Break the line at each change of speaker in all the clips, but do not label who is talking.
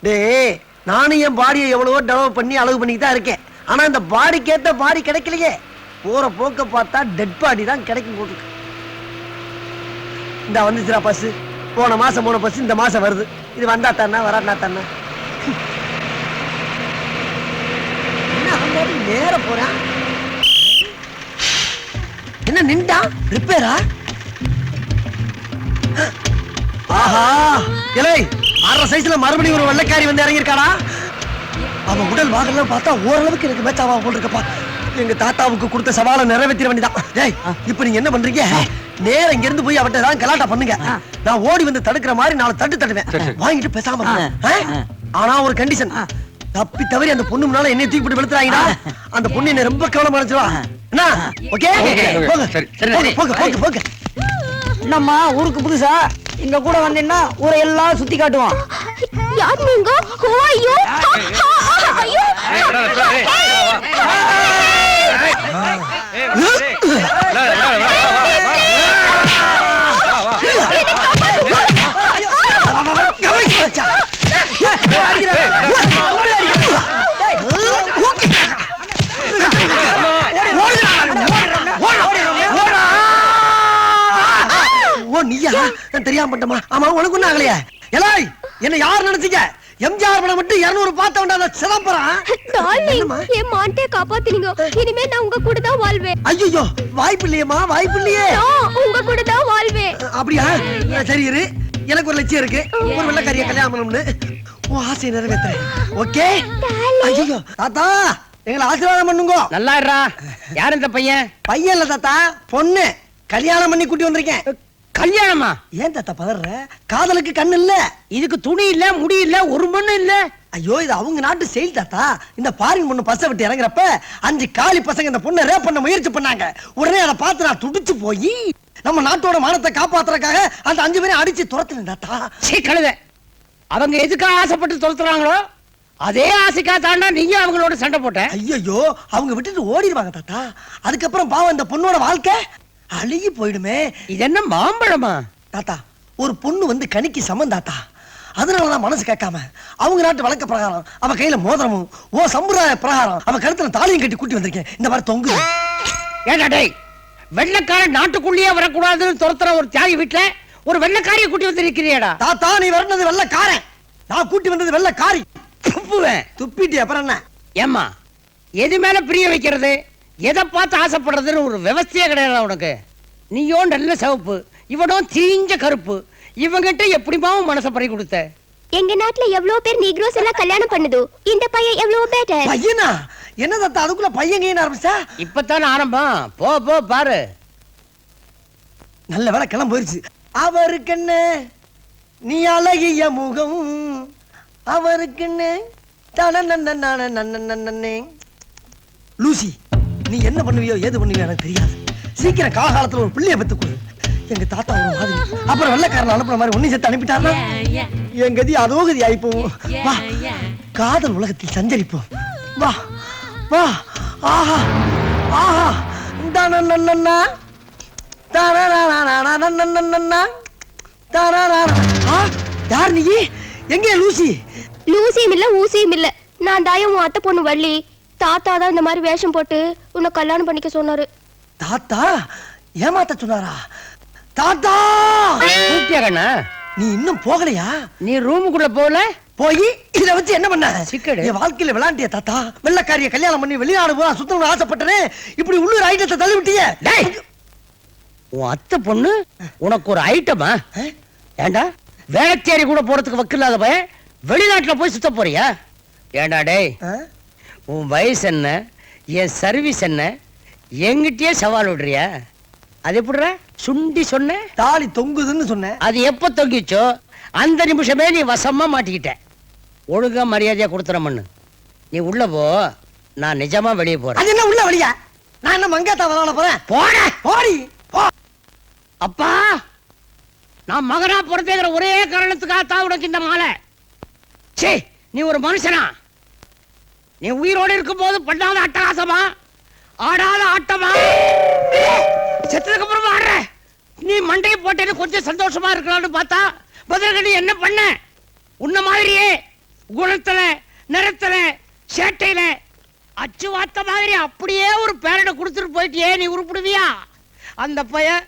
டேய் நானும் என் பாடியை எவ்வளவோ டெவலப் பண்ணி அழகு பண்ணிட்டு தான் இருக்கேன். ஆனா இந்த பாடிக்கு ஏத்த பாடி கிடைக்கலையே. போற போக்க பார்த்தா டெட் பாடி தான் கிடைக்கும் போட்டுருக்கு. இந்த வந்துச்சுடா பஸ். போன மாசம் போன பஸ் இந்த மாசம் வருது. இது வந்தா தானே வராட்டா தானே. என்ன நேர போறான். என்ன நின்றா ரிப்பேரா? ஆஹா இலை அரை சைஸ்ல மறுபடியும் ஒரு வெள்ளைக்காரி வந்து இறங்கியிருக்காடா. அவன் உடல் வாகனம் பார்த்தா ஓரளவுக்கு எனக்கு மேட்ச் ஆவா போட்டிருக்கப்பா. எங்க தாத்தாவுக்கு கொடுத்த சவாலை நிறைவேற்ற வேண்டியதான். டேய் இப்ப நீங்க என்ன பண்றீங்க? நேரா இங்க இருந்து போய் அவட்ட தான் கலாட்டா பண்ணுங்க. நான் ஓடி வந்து தடுக்கிற மாதிரி நாளை தட்டுவேன். வாங்கிட்டு பேசாம. ஆனா ஒரு கண்டிஷன். தப்பி தவறி அந்த பொண்ணு முன்னால என்னை தூக்கி போட்டு வெளுத்துறாங்கடா. அந்த பொண்ணு என்ன ரொம்ப கவனமா நினைச்சுவா. என்ன ஓகே போங்க போங்க போங்க.
என்னம்மா ஊருக்கு புதுசா இங்க கூட வந்தீங்கன்னா ஊரை எல்லாம் சுத்தி காட்டுவான்.
யார் நீங்க? ஐயோ ஐயோ
தெரியாம பட்டமா? ஆமா உனக்கு ஒண்ணு ஆகலையா? எலாய் என்ன யார் நினைச்சீங்க? எம்ஜிஆர் படம் மட்டும் 200 பார்த்த வேண்டாம் சிதம்பரம்.
என் மாட்டே காப்பாத்தினீங்க. இனிமே நான் உங்க கூட தான் வாழ்வேன்.
ஐயோ வாய்ப்பு இல்லையேம்மா, வாய்ப்பு இல்லையே.
உங்க கூட தான் வாழ்வேன்.
அப்படியா? சரி இரு, எனக்கு ஒரு லட்சியம் இருக்கு. ஒரு வெள்ளைக்காரிய கல்யாணம் பண்ணணும்னு. உன் ஆசையை நிறைவேற்றுறேன். ஓகே? ஐயோ தாத்தா எங்களை ஆசீர்வாதம் பண்ணுங்க.
நல்லா இருடா. யார் இந்த பையன்?
பையன் இல்ல தாத்தா, பொண்ணு. கல்யாணம் பண்ணி கூட்டி வந்திருக்கேன்.
கல்யாணமா?
ஏன் தாத்தா பதற? காதலுக்கு கண்ணு இல்ல,
இதுக்கு துணி இல்ல, முடி இல்ல, ஒரு மண்ணு இல்ல.
ஐயோ இது அவங்க நாட்டு செயல் தாத்தா. இந்த பாரின் பொண்ணு பஸ்ஸை விட்டு இறங்குறப்ப 5 காலி பசங்க இந்த பொண்ணை ரேப் பண்ண முயற்சி பண்ணாங்க. உடனே அதை பார்த்து நான் துடிச்சு போய் நம்ம நாட்டோட மானத்தை காப்பாத்துறதுக்காக அந்த 5 பேரையும் அடிச்சு துரத்துனேன் தாத்தா.
சீ கழுத. அவங்க எதுக்காக ஆசைப்பட்டு துரத்துறாங்களோ அதே ஆசைக்காக தாண்டா நீங்க அவங்களோட சண்டை போட்ட.
ஐயோ அவங்க விட்டுட்டு ஓடிடுவாங்க தாத்தா. அதுக்கப்புறம் பாவம் இந்த பொண்ணோட வாழ்க்கை அழுகி போயிடுமே.
இது என்ன மாம்பழமா
தாத்தா? ஒரு பொண்ணு வந்து கனிக்கு சமம் தாத்தா. அதனாலதான் மனசு கேட்காம அவங்க நாட்டு வழக்க பிரகாரம் அவ கையில மோதிரமும் ஓ சம்பிரதாய பிரகாரம் அவ கழுத்துல தாலியும் கட்டி கூட்டி வந்திருக்கேன். இந்த மாதிரி தொங்கு.
ஏண்டா டேய், வெள்ளைக்காரன் நாட்டுக்குள்ளேயே வரக்கூடாதுன்னு துரத்துற ஒரு தியாகி வீட்டுல ஒரு வெள்ளைக்காரியை கூட்டி வந்திருக்கிறியடா.
தாத்தா நீ வரனது வெள்ளைக்காரன், நான் கூட்டி வந்தது வெள்ளைக்காரி. துப்புவேன். துப்பிட்டு அப்புறம் என்ன?
ஏம்மா எது மேல பிரிய வைக்கிறது, எதை பார்த்து ஆசைப்படுறதுன்னு ஒரு விவசாய கிடையாது உனக்கு. நீயோ நல்ல சிவப்பு, இவனோ தீஞ்ச கருப்பு. இவங்கிட்ட எப்படிமாவும் மனசை பறி கொடுத்த?
எங்க நாட்டுல எவ்வளவு பேர் நீக்ரோஸ் எல்லாம் கல்யாணம் பண்ணுது. இந்த பையன் எவ்வளவு பெட்டர்.
பையனா? என்ன தாத்தா அதுக்குள்ள பையன் கையின ஆரம்பிச்சா?
இப்பதானே ஆரம்பம். போ போ பாரு.
நல்ல வேலை கிளம்ப போயிருச்சு. அவருக்கு என்ன நீ அழகிய முகம், அவருக்கு என்ன லூசி. நீ என்ன பண்ணுவியோ ஏது பண்ணுவியோ எனக்கு தெரியாது. சீக்கிரம் காலகாலத்துல ஒரு பிள்ளைய பெத்து கொடு. எங்க தாத்தா ஒரு மாதிரி, அப்புறம் வெள்ளைக்காரன் அனுப்புற மாதிரி ஒன்னும் சேர்த்து அனுப்பிட்டாருன்னா என் கதி அதோ கதி ஆயிப்போம். வா காதல் உலகத்தில் சஞ்சரிப்போம். வா வா. ஆஹா ஆஹா. யார் நீ? எங்கே லூசி?
லூசியும் இல்ல ஊசியும் இல்ல. நான் தாயும் உன் அத்தை பொண்ணு வள்ளி. தாத்தா தான் இந்த மாதிரி வேஷம் போட்டு உன்னை கல்யாணம் பண்ணிக்க சொன்னாரு.
தாத்தா ஏமாத்த சொன்னாரா? தாத்தா
கண்ணா
நீ இன்னும் போகலையா?
நீ ரூமுக்குள்ள போல
போய் இத வச்சு என்ன பண்ண?
சிக்கடு
என் வாழ்க்கையில விளையாண்டிய தாத்தா. வெள்ளைக்காரிய கல்யாணம் பண்ணி வெளிநாடு போக சுத்தணும்னு ஆசைப்பட்டனே. இப்படி உள்ளூர் ஐட்டத்தை தள்ளி விட்டியே.
உன் அத்தை பொண்ணு உனக்கு ஒரு ஐட்டமா? ஏண்டா வேளச்சேரி கூட போறதுக்கு வக்கில்லாத பையன் வெளிநாட்டுல போய் சுத்த போறியா? ஏண்டா டேய், உன் வயசு என்ன, என் சர்வீஸ் என்ன, எங்கிட்டயே சவால் விடுறியா? அது எப்படிற சுண்டி சொன்ன?
தாலி தொங்குதுன்னு சொன்னேன்.
அது எப்ப தொங்கிச்சோ அந்த நிமிஷமே நீ வசமா மாட்டிக்கிட்ட. ஒழுங்கா மரியாதையா கொடுத்துற மண்ணு. நீ உள்ள போ, நான் நிஜமா வெளியே போறேன்.
அது என்ன உள்ள வெளியா? நான் என்ன மங்காத்தா விளையாட போறேன்?
போட
போடி போ.
அப்பா நான் மகனா பிறந்தேங்கிற ஒரே காரணத்துக்காக தான் உனக்கு இந்த மாலை. சே நீ ஒரு மனுஷனா? நீ உயிரோடு இருக்கும் போது பண்ணாத அட்டகாசமா, ஆடாத ஆட்டமா, செத்ததுக்கு அப்புறம் ஆடுற. நீ மண்டையை போட்டேன்னு கொஞ்சம் சந்தோஷமா இருக்கலாம்னு பார்த்தா பதிலுக்கு நீ என்ன பண்ண? உன்ன மாதிரியே குணத்துல, நிறத்துல, சேட்டையில அச்சு வாத்த மாதிரி அப்படியே ஒரு பேரனை கொடுத்துட்டு போயிட்டியே, நீ உருப்பிடுவியா? அந்த பையன்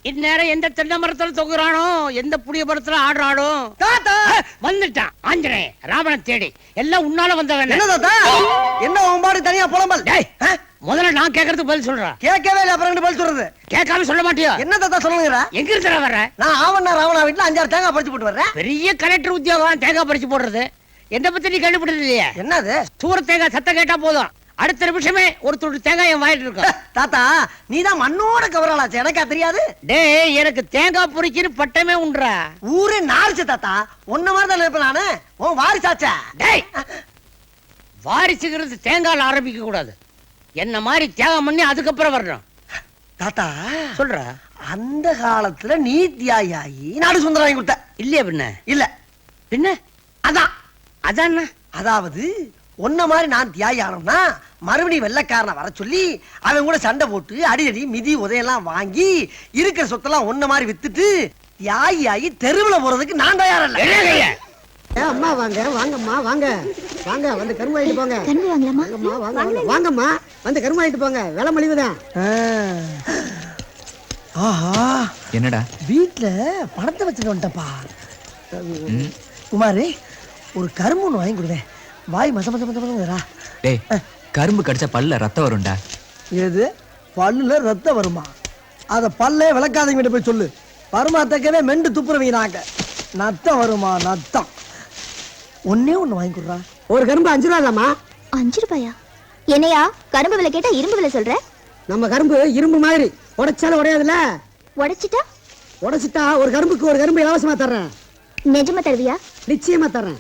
இந்நேரம் எந்த தென்னை மரத்துல தொங்குறானோ, எந்த புளிய மரத்துல ஆடுறானோ.
தாத்தா
வந்துட்டான் ஆஞ்சநேயன் ராவண தேடி. எல்லாம் உன்னால வந்தவன்.
என்ன தாத்தா, என்ன உன் பாடு தனியா புலம்பல்?
முதல்ல நான் கேட்கறதுக்கு பதில் சொல்றேன்.
கேட்கவே இல்லை, அப்புறம் பதில் சொல்றது.
கேட்காம சொல்ல மாட்டியா?
என்ன தாத்தா சொல்லுங்க?
எங்க இருக்கிற வர்ற?
நான் ஆவண்ணா ராவணா வீட்டுல 5-6 தேங்காய் பறிச்சு போட்டு வர்றேன்.
பெரிய கலெக்டர் உத்தியோகம் தேங்காய் பறிச்சு போடுறது. என்ன பத்தி நீ கண்டுபிடிச்சது இல்லையா?
என்னது?
சூர தேங்காய் சத்தம் கேட்டா போதும், அடுத்த நிமிஷமே ஒரு துண்டு தேங்காய் என் வாயிட்டு இருக்கும்.
தாத்தா நீதான் மண்ணோட கவராளாச்சு, எனக்கா தெரியாது?
டேய், எனக்கு தேங்காய் பொறிக்கின்னு பட்டமே உண்டுறா.
ஊரே நாரிச்சு தாத்தா, உன்ன மாதிரி தான் இருப்பேன் நானு. உன் வாரிசாச்சா?
டேய், வாரிசுங்கிறது தேங்காய் ஆரம்பிக்க கூடாது. என்ன மாதிரி தியாகம் பண்ணி அதுக்கப்புறம் வரணும்.
தாத்தா
சொல்ற,
அந்த காலத்துல நீ தியாகி நாடு சுந்தரம் வாங்கி கொடுத்த
இல்லையா? பின்ன
இல்ல
பின்ன அதான் அதான்
அதாவது உன்ன மாதிரி நான் தியாகி ஆனோம்னா மறுபடியும் வெள்ளைக்காரனை வர சொல்லி அவன் கூட சண்டை போட்டு அடிக்கடி மிதி உதையெல்லாம் வாங்கி இருக்கிற சொத்தெல்லாம் ஒன்ன மாதிரி வித்துட்டு தியாகி ஆகி தெருவுல போறதுக்கு நான் தயாரில்ல.
அம்மா வாங்க, வாங்கம்மா வாங்க, வாங்க வந்து கரும்பு வாங்கிட்டு போங்க.
கரும்பு வாங்கலாமா?
வாங்கம்மா வாங்க, வாங்கம்மா வந்து கரும்பு வாங்கிட்டு போங்க, விலை மலிவுதான்.
ஆஹா,
என்னடா
வீட்டுல பணத்தை வச்சுட்டு வந்துட்டப்பா. குமாரு, ஒரு கரும்பு ஒண்ணு வாங்கி கொடுவேன். வாய் மச மச மச மசா.
டேய், கரும்பு கடிச்சா பல்ல ரத்தம் வரும்டா.
எது பல்லுல ரத்தம் வருமா? அத பல்லே விளக்காதவங்க போய் சொல்லு. பருமாத்தக்கவே மெண்டு துப்புறவங்க நாங்க. நத்தம் வருமா? நத்தம். ஒன்னே ஒண்ணு வாங்கி கொடுறா.
ஒரு கரும்பு 5 ரூபா இல்லாமா?
5 ரூபாயா? என்னையா கரும்பு விலை கேட்டா இரும்பு விலை சொல்ற?
நம்ம கரும்பு இரும்பு மாதிரி உடைச்சாலும் உடையாதுல்ல.
உடைச்சிட்டா?
உடைச்சிட்டா ஒரு கரும்புக்கு ஒரு கரும்பு இலவசமா தர்றேன்.
நிஜமா தருவியா?
நிச்சயமா தர்றேன்.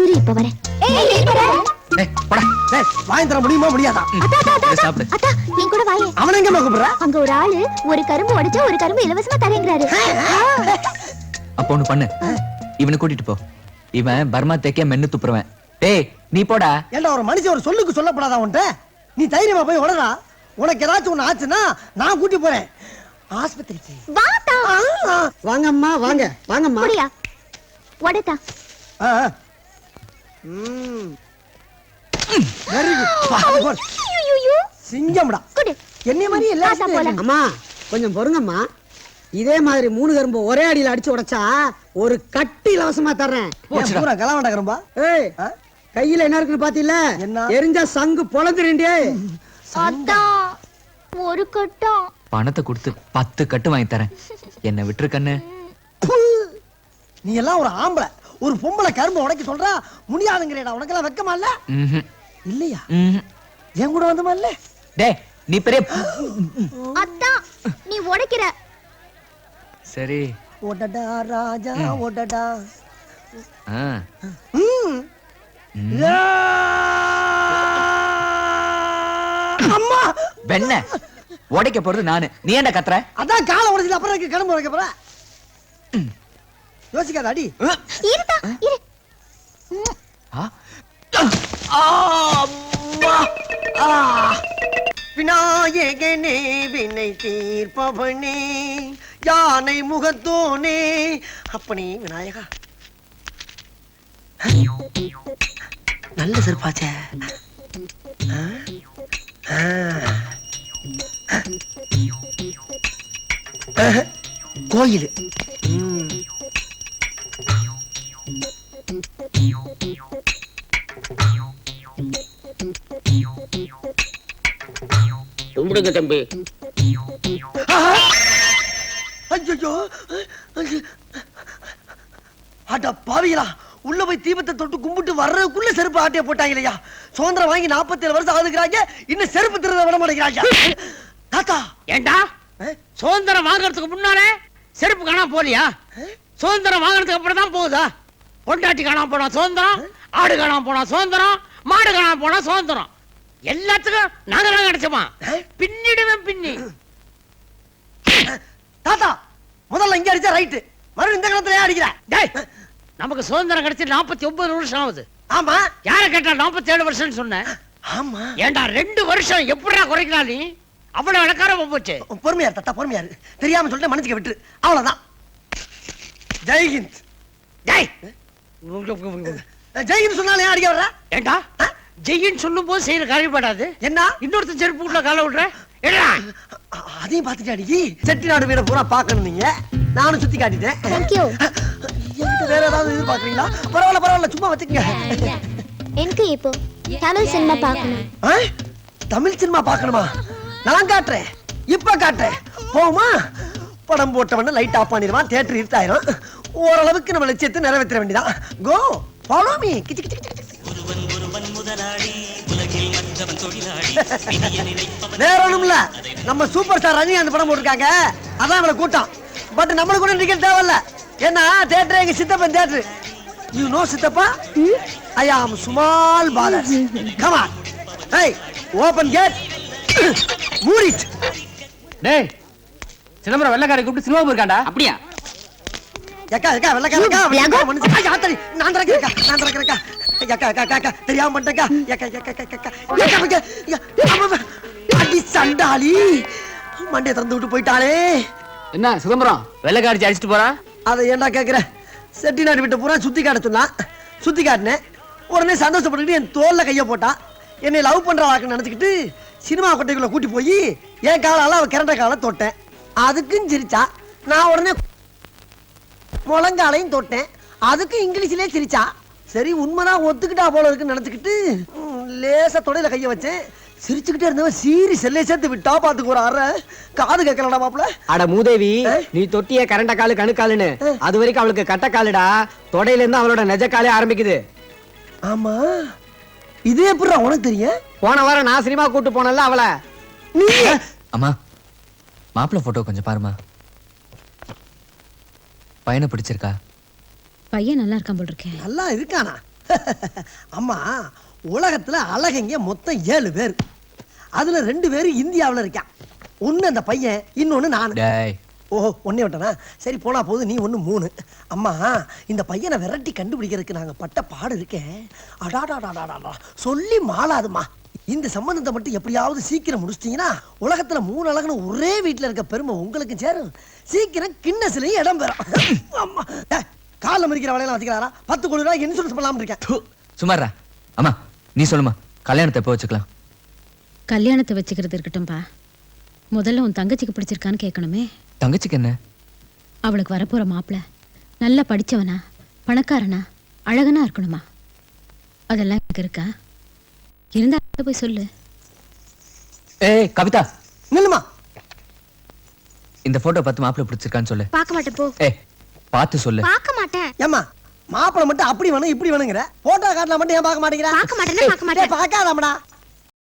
இரு, இப்ப வரேன்.
டேய், போடா.
டேய், வாங்கி தர முடியுமா முடியாதா?
இதை சாப்பிடு.
அத்தா, நீ கூட வாயே.
அவன் எங்க கூப்பிடுற?
அங்க ஒரு ஆளு ஒரு கரும்பு உடைச்சா ஒரு கரும்பு இலவசமா தரேங்கிறாரு.
அப்ப ஒண்ணு பண்ணு, இவனை கூட்டிட்டு போ. இவன் பர்மா தேக்க மென்னு துப்புறவன். டேய், நீ போடா.
ஏண்டா ஒரு மனுஷன் ஒரு சொல்லுக்கு சொல்லப்படாதா உன்ட்ட? நீ தைரியமா போய் உடறா. உனக்கு ஏதாச்சும் ஒண்ணு ஆச்சுன்னா நான் கூட்டி போறேன் ஆஸ்பத்திரிக்கு.
வாடா.
வாங்கம்மா வாங்க, வாங்கம்மா.
புடியா உடைத்தா.
Very good.
ஐயோ,
சிங்கம்டா.
குடு.
என்னைய மாதிரி
தாத்தா போல.
எல்லாம்
அம்மா கொஞ்சம் பொறுங்கம்மா. இதே மாதிரி 3 கரும்பு ஒரே அடியில அடிச்சு உடைச்சா ஒரு கட்டி இலவசமா தர்றேன்.
பூரா கலவண்டா கரும்பா.
ஏய், கையில என்ன இருக்குன்னு பாத்தீங்களா?
என்ன?
எரிஞ்சா சங்கு பொளந்துருண்டே.
அத்தா, ஒரு கட்டம்.
பணத்தை கொடுத்து 10 கட்டு வாங்கி தரேன். என்ன விட்டுரு கண்ணு.
நீ எல்லாம் ஒரு ஆம்பளை, ஒரு பொம்பளை கரும்பு உடைக்க சொல்றா முடியாதுங்கிறேடா. உனக்கெல்லாம் வெக்கமா இல்ல? இல்லையா? என் கூட வந்தமா இல்ல?
டேய், நீ பெரிய
அத்தா, நீ உடைக்கிற.
சரி.
ஓடடா ராஜா ஓடடா. அம்மா,
வெண்ண உடைக்க போறது நானு, நீ ஏன்டா கத்துற?
அதான் காலை உடைச்சது அப்புறம் இருக்கு கரும்பு உடைக்க போற. யோசிக்காத அடி.
இருடா, இரு.
விநாயகனே வினை தீர்ப்பவனே யானை முகத்தோனே அப்பனே விநாயகா. நல்ல சிறப்பாச்சே. கோயில்.
கும்பிடுங்க தம்பி.
ஐயோ, அட பாவிகளா, உள்ள போய் தீபத்தை தொட்டு கும்பிட்டு வர்றதுக்குள்ள செருப்பு ஆட்டிய போட்டாங்களையா. சுதந்திரம் வாங்கி 47 வருஷம் ஆகுதுங்கிறாங்க, இன்னும் செருப்பு திருட விட மாட்டேங்கிறாங்க. தாத்தா,
ஏண்டா சுதந்திரம் வாங்குறதுக்கு முன்னாலே செருப்பு காணாம போலியா? சுதந்திரம் வாங்குறதுக்கு அப்புறம் தான் போகுதா? பொண்டாட்டி காணாம போனா சுதந்திரம், ஆடு காணாம போனா சுதந்திரம், மாடு காணாம போனா சுதந்திரம். எல்லாத்துக்கும் நாங்க கிடைச்சோமா? பின்னிடுவேன் பின்னி.
தாத்தா, முதல்ல இங்க அடிச்சா ரைட்டு, மறுபடியும் இந்த காலத்துல ஏன் அடிக்கிற?
டேய், நமக்கு சுதந்திரம் கிடைச்சு 49 வருஷம் ஆகுது.
ஆமா.
யார கேட்டா 47 வருஷம் சொன்னேன்.
ஆமா.
ஏண்டா 2 வருஷம் எப்படிடா குறைக்கலாம் நீ? அவ்வளவு இலக்காரமா போச்சு.
பொறுமையாரு தாத்தா, பொறுமையாரு. தெரியாம சொல்லிட்டு மன்னிச்சுக்க விட்டுரு, அவ்வளவுதான். ஜெய்ஹிந்த்.
டேய்
ஜெய்ஹிந்த் சொன்னாலே அடிக்க வர்ற
ஏண்டா ஜெயின்னு சொல்லும் போது செய்யற காரியப்படாது
என்ன?
இன்னொருத்தன் செருப்பு உள்ள கால விடுற ஏடா
அதையும் பார்த்துட்டு அடிக்கி செட்டிநாடு வீட பூரா பார்க்கணும் நீங்க. நானும் சுத்தி காட்டிட்டேன்.
தேங்க்யூ.
என்கிட்ட வேற ஏதாவது எதிர்பார்க்கறீங்களா? பரவாயில்ல பரவாயில்ல, சும்மா வச்சுக்கங்க.
எனக்கு இப்போ தமிழ் சினிமா பார்க்கணும்.
ஆ? தமிழ் சினிமா பார்க்கணுமா? நான் காட்டுறேன், இப்ப காட்டுறேன். போமா? படம் போட்டவன லைட் ஆஃப் பண்ணிடுவான், தியேட்டர் இருட்டாயிரும். ஓரளவுக்கு நம்ம லட்சியத்தை நிறைவேற்ற வேண்டியதான். கோ ஃபாலோ மீ. வேற ஒண்ணும் இல்ல, நம்ம சூப்பர் ஸ்டார் ரஜினிகாந்த் படம் போட்டிருக்காங்க, அதான் அவளை கூட்டம். பட் நம்மளுக்கு கூட டிக்கெட் தேவையில்ல, ஏன்னா தியேட்டர் எங்க சித்தப்பன் தியேட்டர். யூ நோ சித்தப்பா? I am small baller. Come on. Hey, open gate. மூட் இட்.
டேய் சிதம்பரம் வெள்ளக்காரை கூப்பிட்டு சினிமா போயிருக்காண்டா. அப்படியா?
ஏக்கா ஏக்கா வெள்ளக்காரக்கா மனுஷன். ஐயா ஆத்தடி, நான் திறக்கிறேக்கா, நான் திறக்கிறேக்கா. ஏக்கா ஏக்கா ஏக்கா தெரியாம பண்ணிட்டேக்கா. ஏக்கா ஏக்கா ஏக்கா ஏக்கா ஏக்கா அடி சண்டாளி, மண்டைய திறந்து விட்டு போயிட்டாளே.
என்ன சிதம்பரம் வெள்ளக்காரிச்சு அடிச்சிட்டு போறா?
அதை ஏன்டா கேக்குற? செட்டிநாடு விட்டு பூரா சுத்தி காட்ட சொன்னா, சுத்தி காட்டினேன். உடனே சந்தோஷப்பட்டுக்கிட்டு என் தோல்ல கைய போட்டா. என்னை லவ் பண்ற வாக்குன்னு நினைச்சுக்கிட்டு சினிமா கொட்டைக்குள்ள கூட்டி போய் என் காலால அவ கிரண்ட காலை தொட்டேன். அதுக்கும் சிரிச்சா. நான் உடனே முழங்காலையும் தொட்டேன், அதுக்கு இங்கிலீஷ்லயே சிரிச்சா. சரி உண்மைதான் ஒத்துக்கிட்டா போல இருக்குன்னு நினைச்சுக்கிட்டு லேசா தொடையில கைய வச்சேன். சிரிச்சுக்கிட்டே இருந்தவன் சீரி செல்லை சேர்த்து விட்டா பாத்துக்கு ஒரு அற. காது கேட்கலடா மாப்பிள.
அட மூதேவி, நீ தொட்டிய கரண்ட காலு கணுக்காலுன்னு அது வரைக்கும் அவளுக்கு கட்ட காலுடா. தொடையில இருந்து அவளோட நெஜ காலே ஆரம்பிக்குது.
ஆமா, இது எப்படிடா உனக்கு தெரியும்?
போன வாரம் நான் சினிமா கூட்டு போனல அவளை.
நீ
அம்மா மாப்பிள்ளை போட்டோ கொஞ்சம் பாருமா. பையனை பிடிச்சிருக்கா?
பையன் நல்லா இருக்கான் போல் இருக்கேன்.
நல்லா இருக்கானா? அம்மா, உலகத்துல அழகங்க மொத்தம் 7 பேர். அதுல 2 பேரு இந்தியாவுல இருக்கான். ஒண்ணு அந்த பையன், இன்னொன்னு நானு.
டேய்
ஓஹோ, ஒன்னே விட்டனா? சரி போனா போது, நீ ஒண்ணு 3. அம்மா, இந்த பையனை விரட்டி கண்டுபிடிக்கிறதுக்கு நாங்க பட்ட பாடு இருக்கேன். அடாடாடாடாடா சொல்லி மாளாதுமா. இந்த சம்பந்தத்தை மட்டும் எப்படியாவது சீக்கிரம் முடிச்சிட்டீங்கன்னா உலகத்துல 3 அழகுன்னு ஒரே வீட்டுல இருக்க பெருமை உங்களுக்கு சேரும். சீக்கிரம் கின்னஸ்லயும் இடம் பெறும். அம்மா, கால மறிக்கிற வேலையெல்லாம் வச்சுக்கிறாரா? 10 கோடி ரூபாய் இன்சூரன்ஸ் பண்ணலாம்னு இருக்கேன்.
சுமாரா. அம்மா நீ சொல்லுமா, கல்யாணத்தை எப்போ வச்சுக்கலாம்?
கல்யாணத்தை வச்சுக்கிறது இருக்கட்டும்பா. முதல்ல உன் தங்கச்சிக்கு பிடிச்சிருக்கான்னு கேட்கணுமே.
தங்கச்சிக்கு என்ன?
அவளுக்கு வரப்போற மாப்பிள்ள நல்லா படிச்சவனா, பணக்காரனா, அழகனா இருக்கணுமா. அதெல்லாம் எனக்கு இருக்கா? இருந்தா போய் சொல்லு.
ஏய் கவிதா,
நில்லுமா.
இந்த போட்டோ பார்த்து மாப்பிள்ளை பிடிச்சிருக்கான்னு சொல்லு.
பார்க்க மாட்டேன் போ.
ஏய் பார்த்து சொல்லு.
பார்க்க மாட்டேன்.
ஏம்மா, மாப்பிளை மட்டும் அப்படி வேணும் இப்படி வேணுங்கிற, போட்டோ காட்டலாம் மட்டும் ஏன் பார்க்க மாட்டேங்கிற?
பார்க்க மாட்டேன்னா பார்க்க மாட்டேன்.
பார்க்காதாமடா.